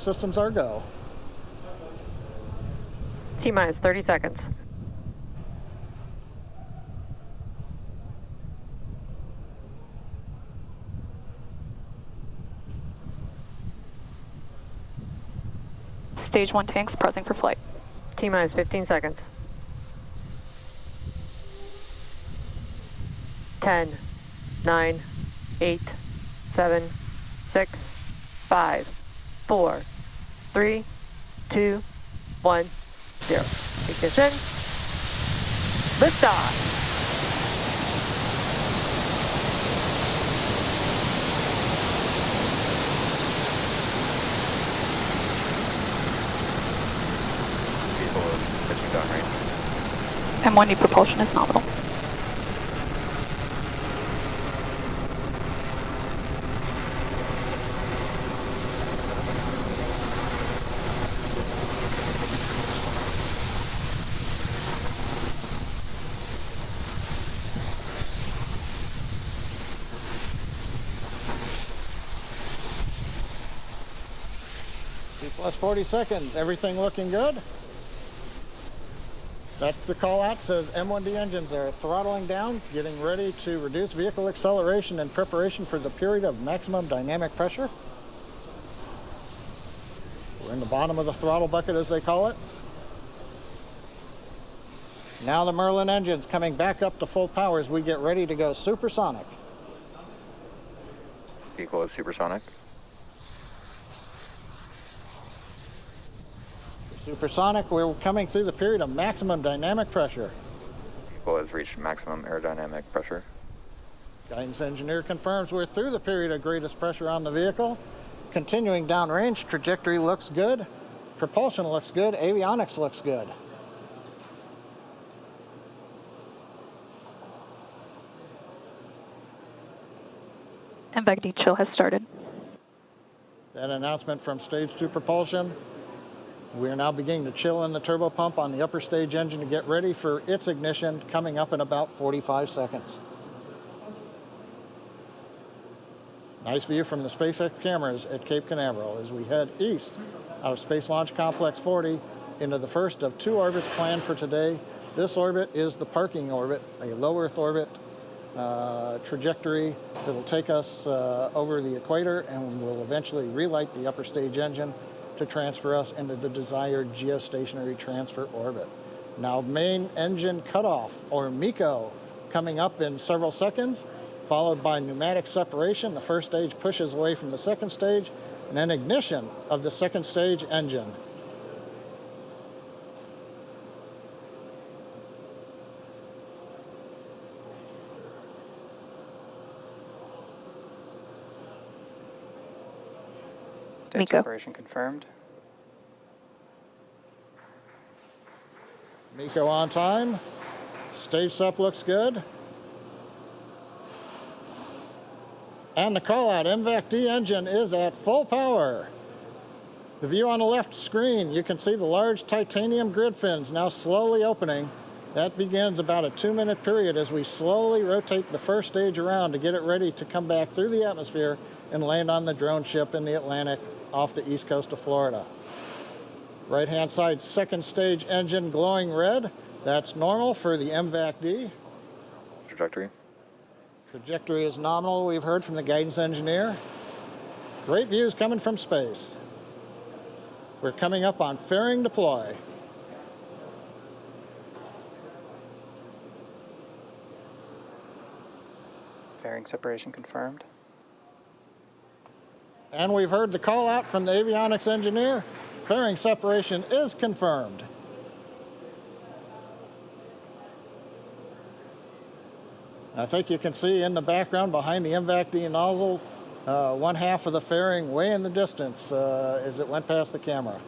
systems are go. T-minus 30 seconds. Stage 1 tanks pressing for flight. T-minus 15 seconds. 10, 9, 8, 7, 6, 5, 4, 3, 2, 1, 0. Ignition. Liftoff. M1D propulsion is nominal. Plus 40 seconds. Everything looking good? That's the call out. Says M1D engines are throttling down, getting ready to reduce vehicle acceleration in preparation for the period of maximum dynamic pressure. We're in the bottom of the throttle bucket, as they call it. Now the Merlin engines coming back up to full power as we get ready to go supersonic. Vehicle is supersonic. Supersonic, we're coming through the period of maximum dynamic pressure. Vehicle has reached maximum aerodynamic pressure. Guidance engineer confirms we're through the period of greatest pressure on the vehicle. Continuing downrange, trajectory looks good. Propulsion looks good. Avionics looks good. MVAC-D chill has started. That announcement from stage 2 propulsion. We are now beginning to chill in the turbo pump on the upper stage engine to get ready for its ignition coming up in about 45 seconds. Nice view from the SpaceX cameras at Cape Canaveral as we head east out of Space Launch Complex 40 into the first of 2 orbits planned for today. This orbit is the parking orbit, a low Earth orbit trajectory that will take us over the equator and will eventually relight the upper stage engine to transfer us into the desired geostationary transfer orbit. Now main engine cutoff, or MECO, coming up in several seconds, followed by pneumatic separation. The first stage pushes away from the second stage, and then ignition of the second stage engine. Stage separation confirmed. MECO on time. Stage sep looks good. And the call out MVAC-D engine is at full power. The view on the left screen, you can see the large titanium grid fins now slowly opening. That begins about a 2-minute period as we slowly rotate the first stage around to get it ready to come back through the atmosphere and land on the drone ship in the Atlantic off the east coast of Florida. Right-hand side, second stage engine glowing red. That's normal for the MVAC-D. Trajectory. Trajectory is nominal, we've heard from the guidance engineer. Great views coming from space. We're coming up on fairing deploy. Fairing separation confirmed. And we've heard the call out from the avionics engineer. Fairing separation is confirmed. I think you can see in the background behind the MVAC-D nozzle, one half of the fairing way in the distance as it went past the camera.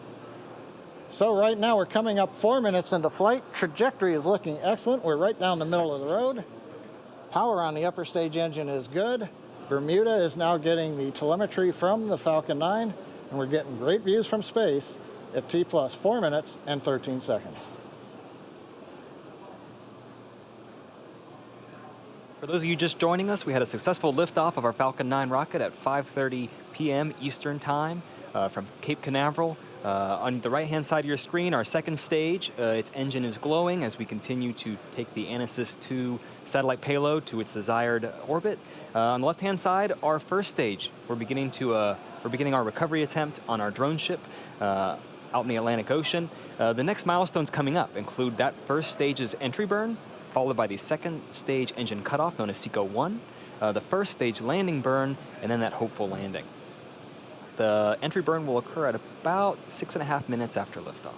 So right now we're coming up 4 minutes into flight. Trajectory is looking excellent. We're right down the middle of the road. Power on the upper stage engine is good. Bermuda is now getting the telemetry from the Falcon 9, and we're getting great views from space at T plus 4 minutes and 13 seconds. For those of you just joining us, we had a successful liftoff of our Falcon 9 rocket at 5:30 p.m. Eastern Time. from Cape Canaveral. On the right-hand side of your screen, our second stage, its engine is glowing as we continue to take the ANASIS-II satellite payload to its desired orbit. On the left-hand side, our first stage. We're beginning our recovery attempt on our drone ship out in the Atlantic Ocean. The next milestones coming up include that first stage's entry burn, followed by the second stage engine cutoff, known as SECO-1, the first stage landing burn, and then that hopeful landing. The entry burn will occur at about 6.5 minutes after liftoff.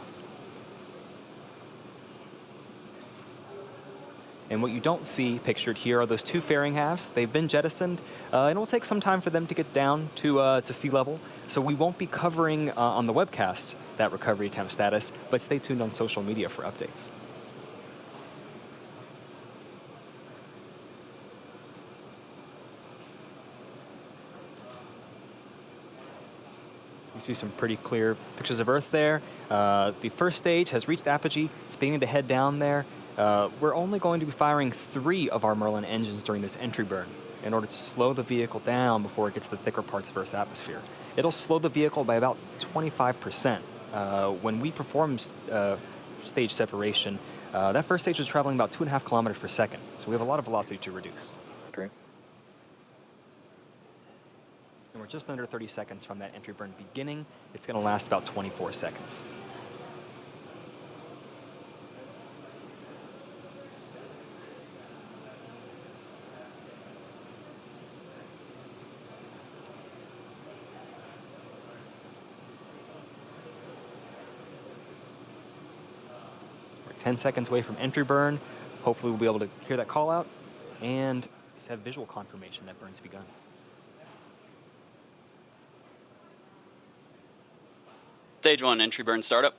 And what you don't see pictured here are those two fairing halves. They've been jettisoned, and it will take some time for them to get down to sea level. So we won't be covering on the webcast that recovery attempt status, but stay tuned on social media for updates. You see some pretty clear pictures of Earth there. The first stage has reached apogee. It's beginning to head down there. We're only going to be firing 3 of our Merlin engines during this entry burn in order to slow the vehicle down before it gets to the thicker parts of Earth's atmosphere. It'll slow the vehicle by about 25%. When we perform stage separation, that first stage was traveling about 2.5 kilometers per second. So we have a lot of velocity to reduce. And we're just under 30 seconds from that entry burn beginning. It's going to last about 24 seconds. We're 10 seconds away from entry burn. Hopefully we'll be able to hear that call out and have visual confirmation that burn's begun. Stage 1, entry burn startup.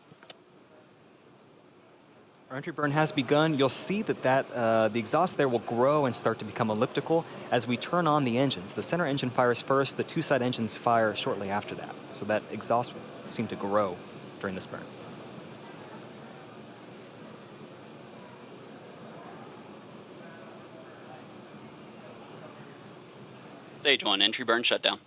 Our entry burn has begun. You'll see that the exhaust there will grow and start to become elliptical as we turn on the engines. The center engine fires first, the 2 side engines fire shortly after that. So that exhaust will seem to grow during this burn. Stage 1, entry burn shutdown.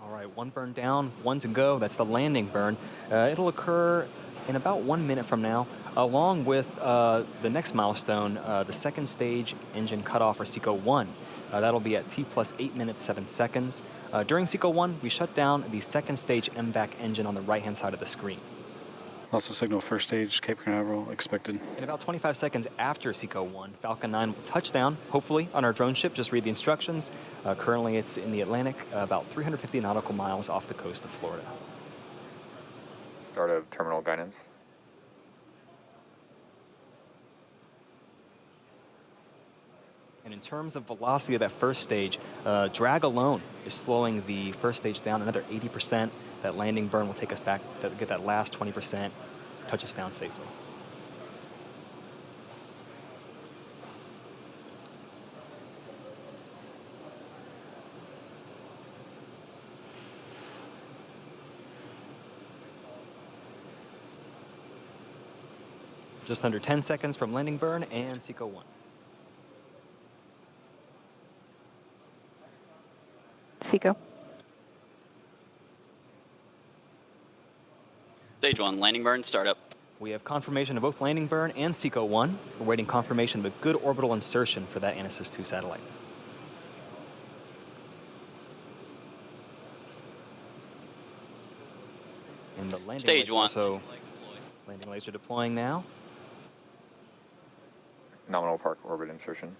All right, 1 burn down, 1 to go. That's the landing burn. It'll occur in about 1 minute from now, along with the next milestone, the second stage engine cutoff, or SECO-1. That'll be at T plus 8 minutes, 7 seconds. During SECO-1, we shut down the second stage MVAC engine on the right-hand side of the screen. Also signal first stage, Cape Canaveral, expected. In about 25 seconds after SECO-1, Falcon 9 will touch down, hopefully, on our drone ship. Just read the instructions. Currently, it's in the Atlantic, about 350 nautical miles off the coast of Florida. Start of terminal guidance. And in terms of velocity of that first stage, drag alone is slowing the first stage down another 80%. That landing burn will take us back to get that last 20%, touch us down safely. Just under 10 seconds from landing burn and SECO-1. SECO. Stage 1, landing burn startup. We have confirmation of both landing burn and SECO-1. We're waiting confirmation of a good orbital insertion for that ANASIS-II satellite. And the landing Stage 1. Also landing laser deploying now. Nominal park orbit insertion.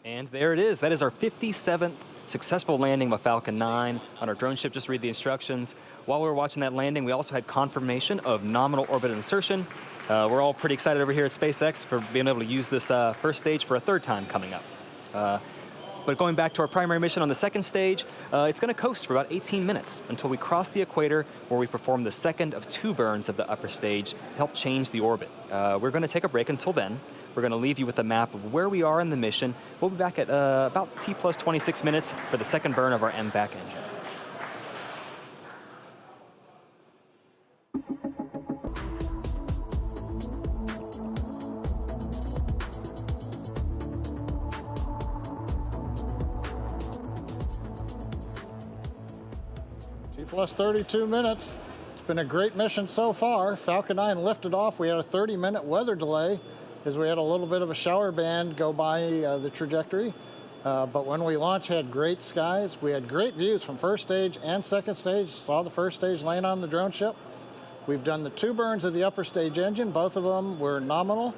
And there it is. That is our 57th successful landing of Falcon 9 on our drone ship. Just read the instructions. While we were watching that landing, we also had confirmation of nominal orbit insertion. We're all pretty excited over here at SpaceX for being able to use this first stage for a 3rd time coming up. But going back to our primary mission on the second stage, it's going to coast for about 18 minutes until we cross the equator, where we perform the second of 2 burns of the upper stage to help change the orbit. We're going to take a break until then. We're going to leave you with a map of where we are in the mission. We'll be back at about T plus 26 minutes for the second burn of our MVAC engine. T plus 32 minutes. It's been a great mission so far. Falcon 9 lifted off. We had a 30-minute weather delay because we had a little bit of a shower band go by the trajectory. But when we launched, had great skies. We had great views from first stage and second stage. Saw the first stage land on the drone ship. We've done the 2 burns of the upper stage engine. Both of them were nominal.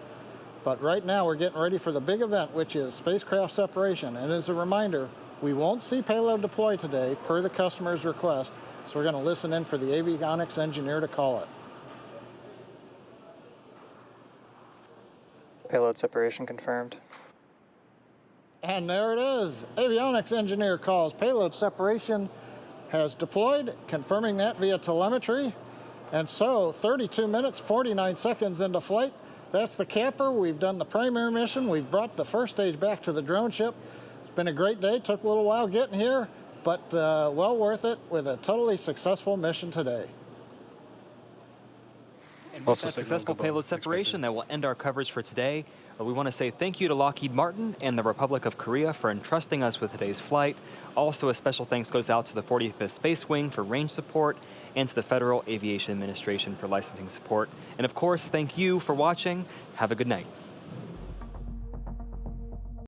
But right now we're getting ready for the big event, which is spacecraft separation. And as a reminder, we won't see payload deploy today per the customer's request. So we're going to listen in for the avionics engineer to call it. Payload separation confirmed. And there it is. Avionics engineer calls. Payload separation has deployed, confirming that via telemetry. And so 32 minutes, 49 seconds into flight. That's the camper. We've done the primary mission. We've brought the first stage back to the drone ship. It's been a great day. Took a little while getting here, but well worth it with a totally successful mission today. And with Also that signal successful above payload separation, that will end our coverage for today. We want to say thank you to Lockheed Martin and the Republic of Korea for entrusting us with today's flight. Also, a special thanks goes out to the 45th Space Wing for range support and to the Federal Aviation Administration for licensing support. And of course, thank you for watching. Have a good night.